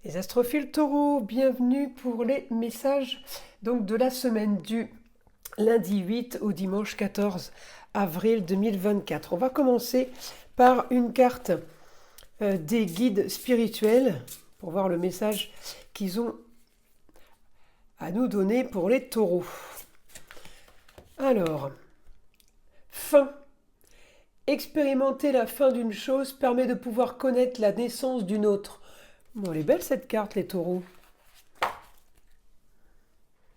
Les astrophiles taureaux, bienvenue pour les messages donc de la semaine du lundi 8 au dimanche 14 avril 2024. On va commencer par une carte des guides spirituels pour voir le message qu'ils ont à nous donner pour les taureaux. Alors, fin. Expérimenter la fin d'une chose permet de pouvoir connaître la naissance d'une autre. Bon, elle est belle cette carte, les taureaux.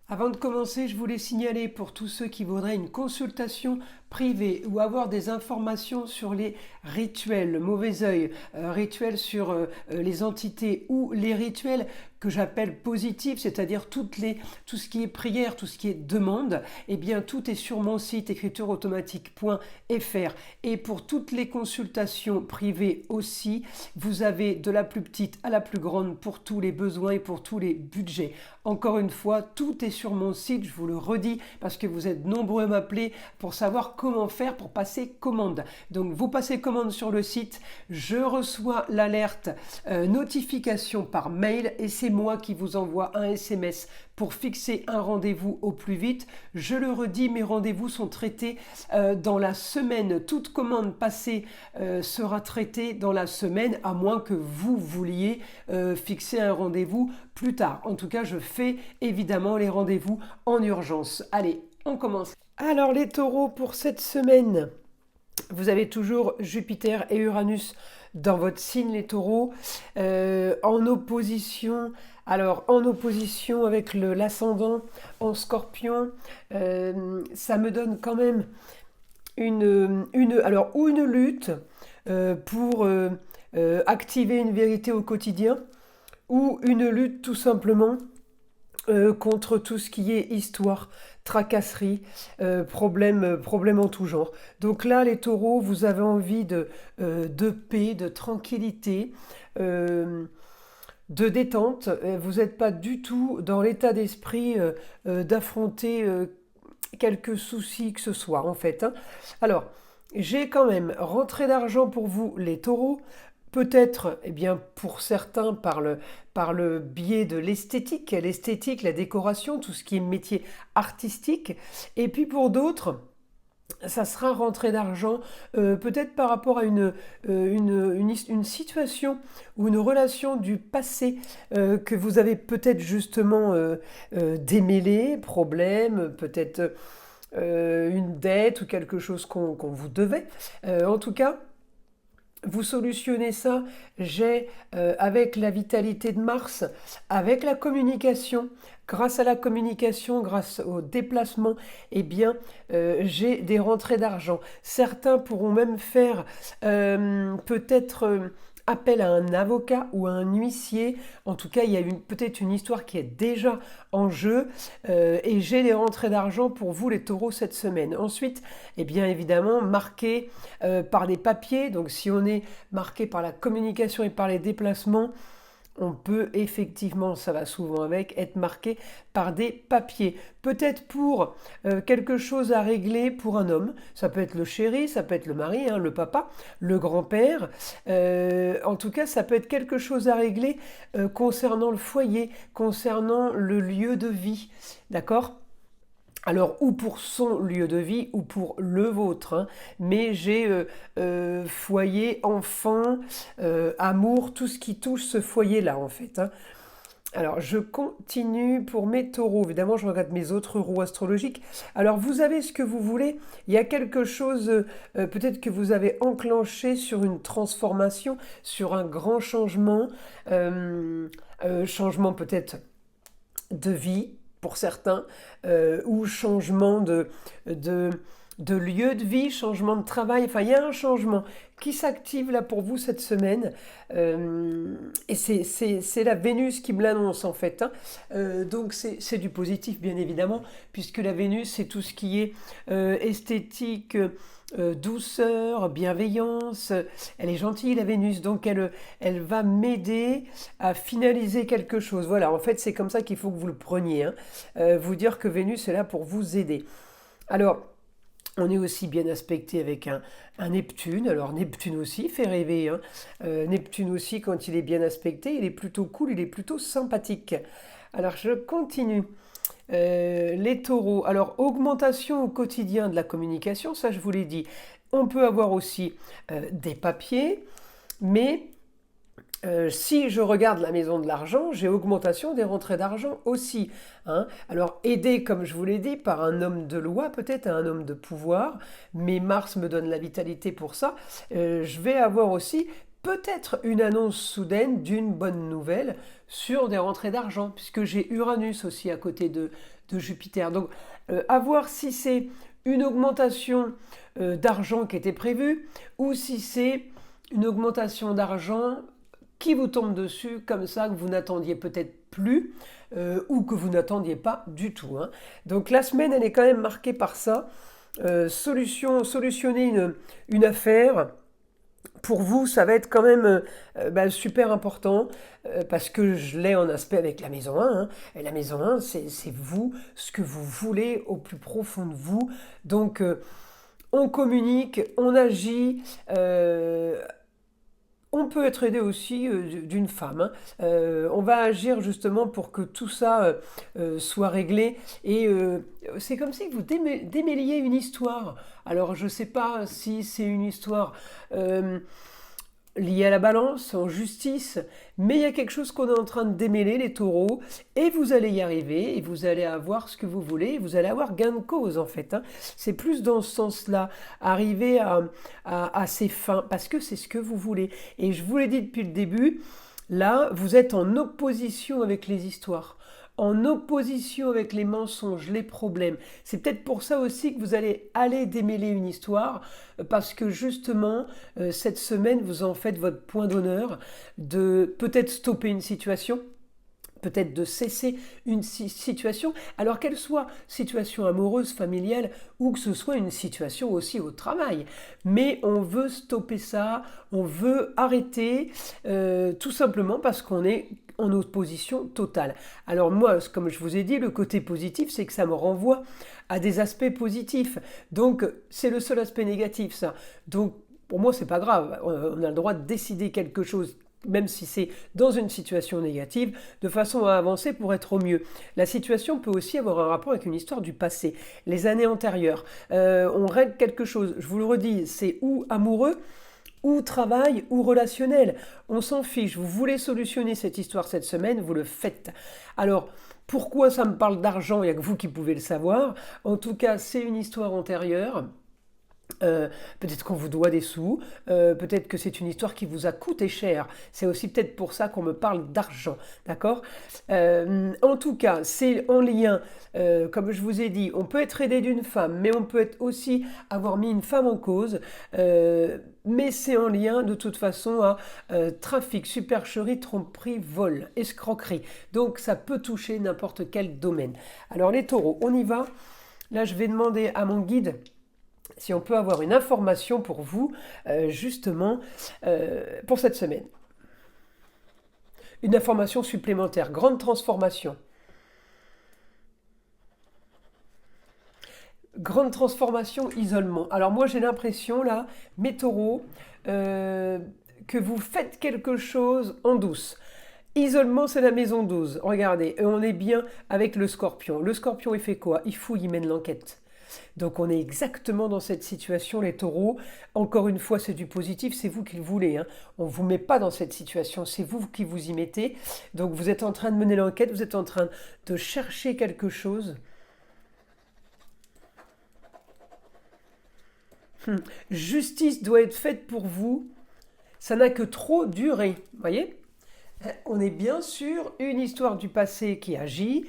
Avant de commencer, je voulais signaler pour tous ceux qui voudraient une consultation privée ou avoir des informations sur les rituels, le mauvais œil, rituels sur les entités ou les rituels que j'appelle positifs, c'est-à-dire tout ce qui est prière, tout ce qui est demande, eh bien tout est sur mon site écritureautomatique.fr. Et pour toutes les consultations privées aussi, vous avez de la plus petite à la plus grande pour tous les besoins et pour tous les budgets. Encore une fois, tout est sur mon site, je vous le redis, parce que vous êtes nombreux à m'appeler pour savoir comment faire pour passer commande. Donc vous passez commande sur le site, je reçois l'alerte notification par mail et c'est moi qui vous envoie un SMS pour fixer un rendez-vous au plus vite. Je le redis, mes rendez-vous sont traités dans la semaine. Toute commande passée sera traitée dans la semaine, à moins que vous vouliez fixer un rendez-vous plus tard. En tout cas, je fais évidemment les rendez-vous en urgence. Allez, on commence. Alors les taureaux, pour cette semaine, vous avez toujours Jupiter et Uranus dans votre signe, les taureaux, en opposition. Alors, en opposition avec l'ascendant en Scorpion, ça me donne quand même une lutte pour activer une vérité au quotidien, ou une lutte tout simplement contre tout ce qui est histoire, tracasserie, problème en tout genre. Donc là, les taureaux, vous avez envie de paix, de tranquillité, de détente. Vous n'êtes pas du tout dans l'état d'esprit d'affronter quelques soucis que ce soit, en fait. Alors, j'ai quand même rentrée d'argent pour vous, les taureaux. Peut-être, eh bien, pour certains, par le biais de l'esthétique, la décoration, tout ce qui est métier artistique. Et puis pour d'autres, ça sera rentrée d'argent, peut-être par rapport à une situation ou une relation du passé que vous avez peut-être justement démêlé, problème, peut-être une dette ou quelque chose qu'on vous devait. En tout cas, vous solutionnez ça, avec la vitalité de Mars, avec la communication. Grâce à la communication, grâce au déplacement, eh bien, j'ai des rentrées d'argent. Certains pourront même faire peut-être appel à un avocat ou à un huissier. En tout cas, il y a peut-être une histoire qui est déjà en jeu. Et j'ai des rentrées d'argent pour vous, les taureaux, cette semaine. Ensuite, eh bien, évidemment, marqué par des papiers. Donc, si on est marqué par la communication et par les déplacements, on peut effectivement, ça va souvent avec, être marqué par des papiers. Peut-être pour quelque chose à régler pour un homme. Ça peut être le chéri, ça peut être le mari, le papa, le grand-père. En tout cas, ça peut être quelque chose à régler concernant le foyer, concernant le lieu de vie. D'accord ? Alors, ou pour son lieu de vie, ou pour le vôtre. Mais j'ai foyer, enfant, amour, tout ce qui touche ce foyer-là, en fait. Alors, je continue pour mes taureaux. Évidemment, je regarde mes autres roues astrologiques. Alors, vous avez ce que vous voulez. Il y a quelque chose, peut-être que vous avez enclenché sur une transformation, sur un grand changement. Changement peut-être de vie pour certains, ou changement de lieu de vie, changement de travail. Enfin, il y a un changement qui s'active là pour vous cette semaine. Et c'est la Vénus qui me l'annonce en fait. Donc c'est du positif bien évidemment, puisque la Vénus c'est tout ce qui est esthétique, douceur, bienveillance. Elle est gentille la Vénus, donc elle va m'aider à finaliser quelque chose. Voilà, en fait c'est comme ça qu'il faut que vous le preniez. Vous dire que Vénus est là pour vous aider. Alors, On est aussi bien aspecté avec un Neptune. Alors Neptune aussi fait rêver, hein. Neptune aussi, quand il est bien aspecté, il est plutôt cool, il est plutôt sympathique. Alors je continue. Les taureaux. Alors augmentation au quotidien de la communication, ça je vous l'ai dit. On peut avoir aussi des papiers, mais si je regarde la maison de l'argent, j'ai augmentation des rentrées d'argent aussi, hein. Alors aidé, comme je vous l'ai dit, par un homme de loi, peut-être un homme de pouvoir, mais Mars me donne la vitalité pour ça, je vais avoir aussi peut-être une annonce soudaine d'une bonne nouvelle sur des rentrées d'argent, puisque j'ai Uranus aussi à côté de Jupiter. Donc à voir si c'est une augmentation d'argent qui était prévue, ou si c'est une augmentation d'argent qui vous tombe dessus comme ça, que vous n'attendiez peut-être plus ou que vous n'attendiez pas du tout, hein. Donc la semaine, elle est quand même marquée par ça. Solutionner une affaire, pour vous, ça va être quand même super important parce que je l'ai en aspect avec la maison 1, hein. Et la maison 1, c'est vous, ce que vous voulez au plus profond de vous. Donc, on communique, on agit. On peut être aidé aussi d'une femme, hein. On va agir justement pour que tout ça soit réglé. Et c'est comme si vous démêliez une histoire. Alors je ne sais pas si c'est une histoire liée à la balance, en justice, mais il y a quelque chose qu'on est en train de démêler, les taureaux, et vous allez y arriver, et vous allez avoir ce que vous voulez, et vous allez avoir gain de cause en fait, hein. C'est plus dans ce sens-là, arriver à ses fins, parce que c'est ce que vous voulez. Et je vous l'ai dit depuis le début, là, vous êtes en opposition avec les histoires, en opposition avec les mensonges, les problèmes. C'est peut-être pour ça aussi que vous allez aller démêler une histoire, parce que justement, cette semaine, vous en faites votre point d'honneur de peut-être stopper une situation, peut-être de cesser une situation, alors qu'elle soit situation amoureuse, familiale, ou que ce soit une situation aussi au travail. Mais on veut stopper ça, on veut arrêter, tout simplement parce qu'on est en opposition totale. Alors moi, comme je vous ai dit, le côté positif, c'est que ça me renvoie à des aspects positifs. Donc c'est le seul aspect négatif, ça. Donc pour moi, c'est pas grave. On a le droit de décider quelque chose, même si c'est dans une situation négative, de façon à avancer pour être au mieux. La situation peut aussi avoir un rapport avec une histoire du passé, les années antérieures. On règle quelque chose, je vous le redis, c'est ou amoureux, ou travail, ou relationnel. On s'en fiche, vous voulez solutionner cette histoire cette semaine, vous le faites. Alors, pourquoi ça me parle d'argent? Il n'y a que vous qui pouvez le savoir. En tout cas, c'est une histoire antérieure. Peut-être qu'on vous doit des sous, peut-être que c'est une histoire qui vous a coûté cher. C'est aussi peut-être pour ça qu'on me parle d'argent, d'accord? En tout cas, c'est en lien, comme je vous ai dit, on peut être aidé d'une femme, mais on peut être aussi avoir mis une femme en cause, mais c'est en lien de toute façon à trafic, supercherie, tromperie, vol, escroquerie. Donc ça peut toucher n'importe quel domaine. Alors les taureaux, on y va. Là, je vais demander à mon guide si on peut avoir une information pour vous, justement, pour cette semaine. Une information supplémentaire, grande transformation. Grande transformation, isolement. Alors moi j'ai l'impression là, mes taureaux, que vous faites quelque chose en douce. Isolement, c'est la maison 12. Regardez, on est bien avec le scorpion. Le scorpion, il fait quoi? Il fouille, il mène l'enquête. Donc on est exactement dans cette situation, les taureaux. Encore une fois, c'est du positif, c'est vous qui le voulez, hein. On ne vous met pas dans cette situation, c'est vous qui vous y mettez. Donc vous êtes en train de mener l'enquête, vous êtes en train de chercher quelque chose. Justice doit être faite pour vous. Ça n'a que trop duré, voyez? On est bien sûr une histoire du passé qui agit,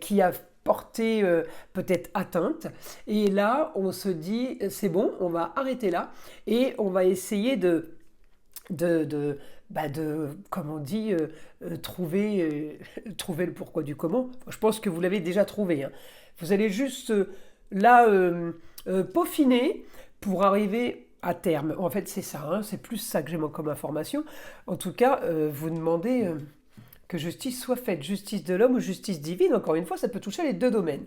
qui a porté peut-être atteinte. Et là, on se dit, c'est bon, on va arrêter là et on va essayer comme on dit, trouver le pourquoi du comment. Je pense que vous l'avez déjà trouvé, hein. Vous allez juste là peaufiner pour arriver à terme. En fait, c'est ça, hein, c'est plus ça que j'aime comme information. En tout cas, vous demandez que justice soit faite, justice de l'homme ou justice divine. Encore une fois, ça peut toucher les deux domaines.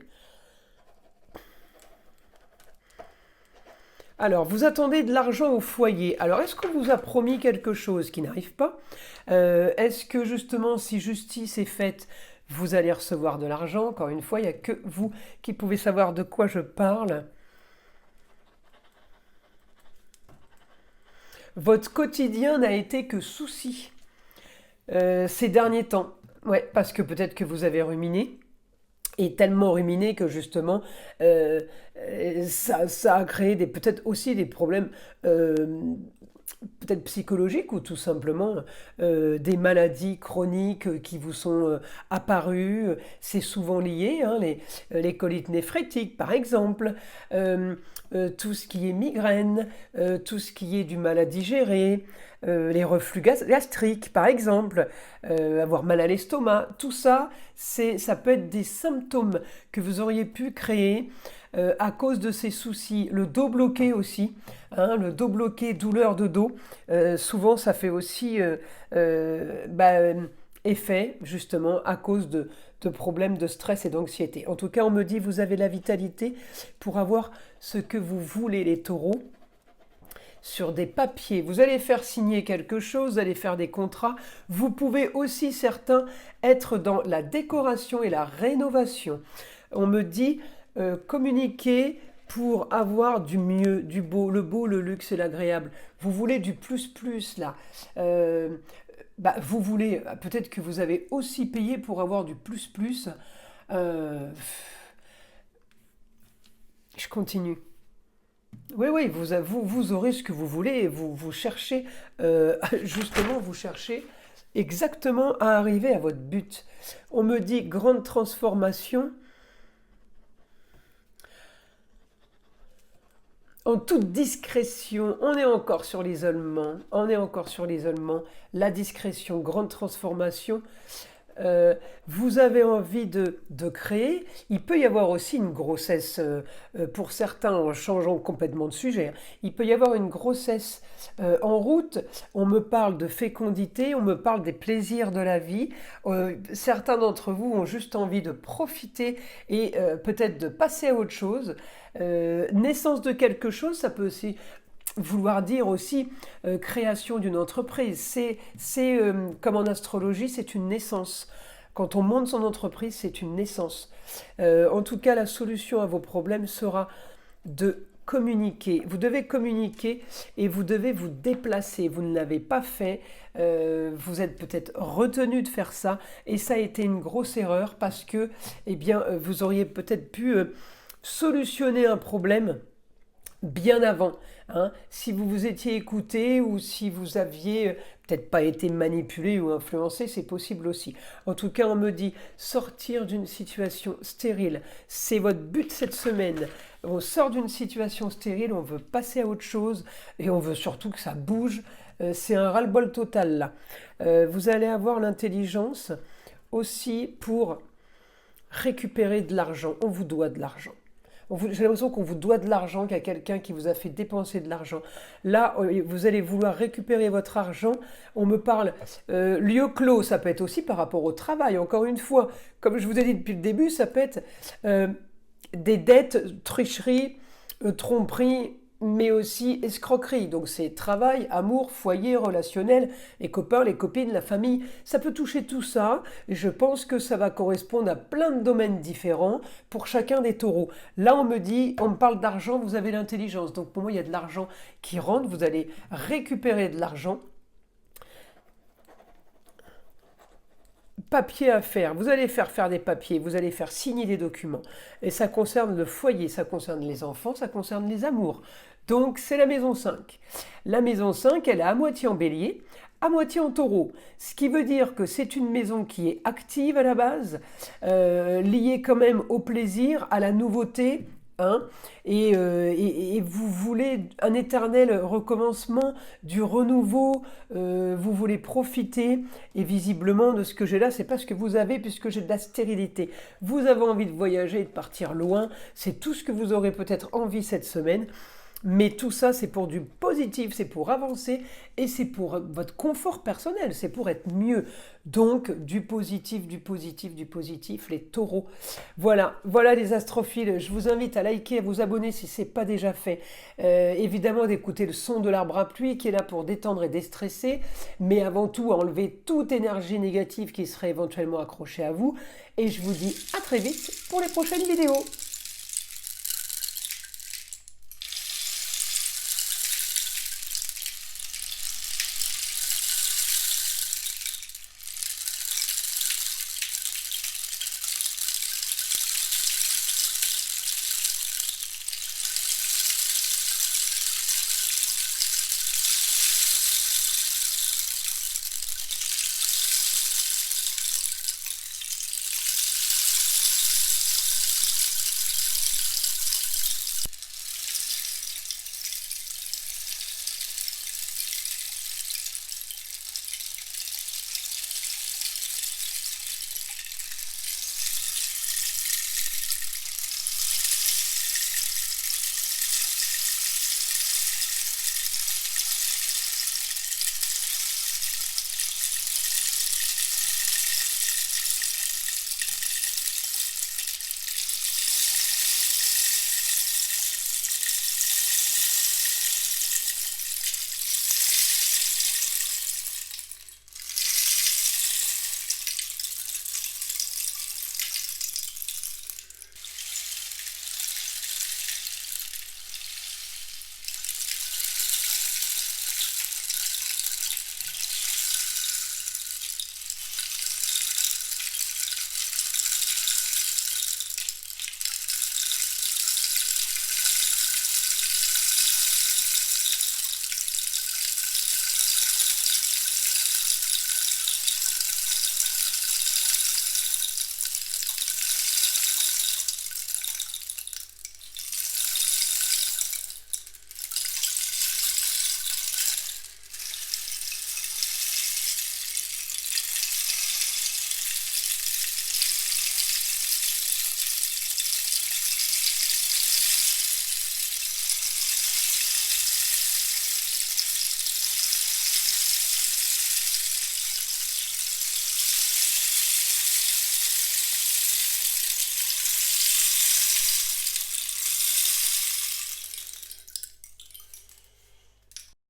Alors, vous attendez de l'argent au foyer. Alors, est-ce qu'on vous a promis quelque chose qui n'arrive pas? Est-ce que justement, si justice est faite, vous allez recevoir de l'argent? Encore une fois, il n'y a que vous qui pouvez savoir de quoi je parle. Votre quotidien n'a été que souci ces derniers temps. Ouais, parce que peut-être que vous avez ruminé. Et tellement ruminé que justement, euh, ça a créé peut-être aussi des problèmes peut-être psychologiques ou tout simplement des maladies chroniques qui vous sont apparues. C'est souvent lié, hein, les colites néphrétiques par exemple, tout ce qui est migraine, tout ce qui est du mal à digérer, les reflux gastriques par exemple, avoir mal à l'estomac, tout ça, ça peut être des symptômes que vous auriez pu créer à cause de ces soucis. Le dos bloqué aussi, hein, le dos bloqué, douleur de dos, souvent ça fait aussi effet justement à cause de problèmes de stress et d'anxiété. En tout cas, on me dit vous avez la vitalité pour avoir ce que vous voulez, les taureaux, sur des papiers. Vous allez faire signer quelque chose, vous allez faire des contrats. Vous pouvez aussi, certains, être dans la décoration et la rénovation. On me dit communiquer pour avoir du mieux, du beau, le luxe et l'agréable. Vous voulez du plus là. Vous voulez, peut-être que vous avez aussi payé pour avoir du plus. Euh, je continue. Oui, vous aurez ce que vous voulez. Vous cherchez, justement, vous cherchez exactement à arriver à votre but. On me dit grande transformation. En toute discrétion, on est encore sur l'isolement, la discrétion, grande transformation. Vous avez envie de créer, il peut y avoir aussi une grossesse, pour certains en changeant complètement de sujet, il peut y avoir une grossesse en route, on me parle de fécondité, on me parle des plaisirs de la vie, certains d'entre vous ont juste envie de profiter et peut-être de passer à autre chose. Naissance de quelque chose, ça peut aussi vouloir dire aussi création d'une entreprise. C'est comme en astrologie, c'est une naissance. Quand on monte son entreprise, c'est une naissance. En tout cas, la solution à vos problèmes sera de communiquer. Vous devez communiquer et vous devez vous déplacer. Vous ne l'avez pas fait. Vous êtes peut-être retenu de faire ça et ça a été une grosse erreur parce que, eh bien, vous auriez peut-être pu solutionner un problème bien avant. Hein. Si vous vous étiez écouté ou si vous aviez peut-être pas été manipulé ou influencé, c'est possible aussi. En tout cas, on me dit sortir d'une situation stérile. C'est votre but cette semaine. On sort d'une situation stérile, on veut passer à autre chose et on veut surtout que ça bouge. C'est un ras-le-bol total là. Vous allez avoir l'intelligence aussi pour récupérer de l'argent. On vous doit de l'argent. J'ai l'impression qu'on vous doit de l'argent, qu'il y a quelqu'un qui vous a fait dépenser de l'argent. Là, vous allez vouloir récupérer votre argent. On me parle lieu clos, ça peut être aussi par rapport au travail. Encore une fois, comme je vous ai dit depuis le début, ça peut être des dettes, tricheries, tromperies, mais aussi escroquerie. Donc c'est travail, amour, foyer, relationnel, les copains, les copines, la famille. Ça peut toucher tout ça. Et je pense que ça va correspondre à plein de domaines différents pour chacun des taureaux. Là, on me parle d'argent, vous avez l'intelligence. Donc pour moi, il y a de l'argent qui rentre. Vous allez récupérer de l'argent. Papier à faire, vous allez faire des papiers, vous allez faire signer des documents. Et ça concerne le foyer, ça concerne les enfants, ça concerne les amours. Donc c'est la maison 5. La maison 5, elle est à moitié en bélier, à moitié en taureau. Ce qui veut dire que c'est une maison qui est active à la base, liée quand même au plaisir, à la nouveauté. Hein, et vous voulez un éternel recommencement, du renouveau, vous voulez profiter, et visiblement de ce que j'ai là, c'est pas ce que vous avez puisque j'ai de la stérilité. Vous avez envie de voyager et de partir loin, c'est tout ce que vous aurez peut-être envie cette semaine. Mais tout ça, c'est pour du positif, c'est pour avancer et c'est pour votre confort personnel, c'est pour être mieux. Donc, du positif, du positif, du positif, les taureaux. Voilà, voilà les astrophiles. Je vous invite à liker, à vous abonner si ce n'est pas déjà fait. Évidemment, d'écouter le son de l'arbre à pluie qui est là pour détendre et déstresser, mais avant tout, enlever toute énergie négative qui serait éventuellement accrochée à vous. Et je vous dis à très vite pour les prochaines vidéos.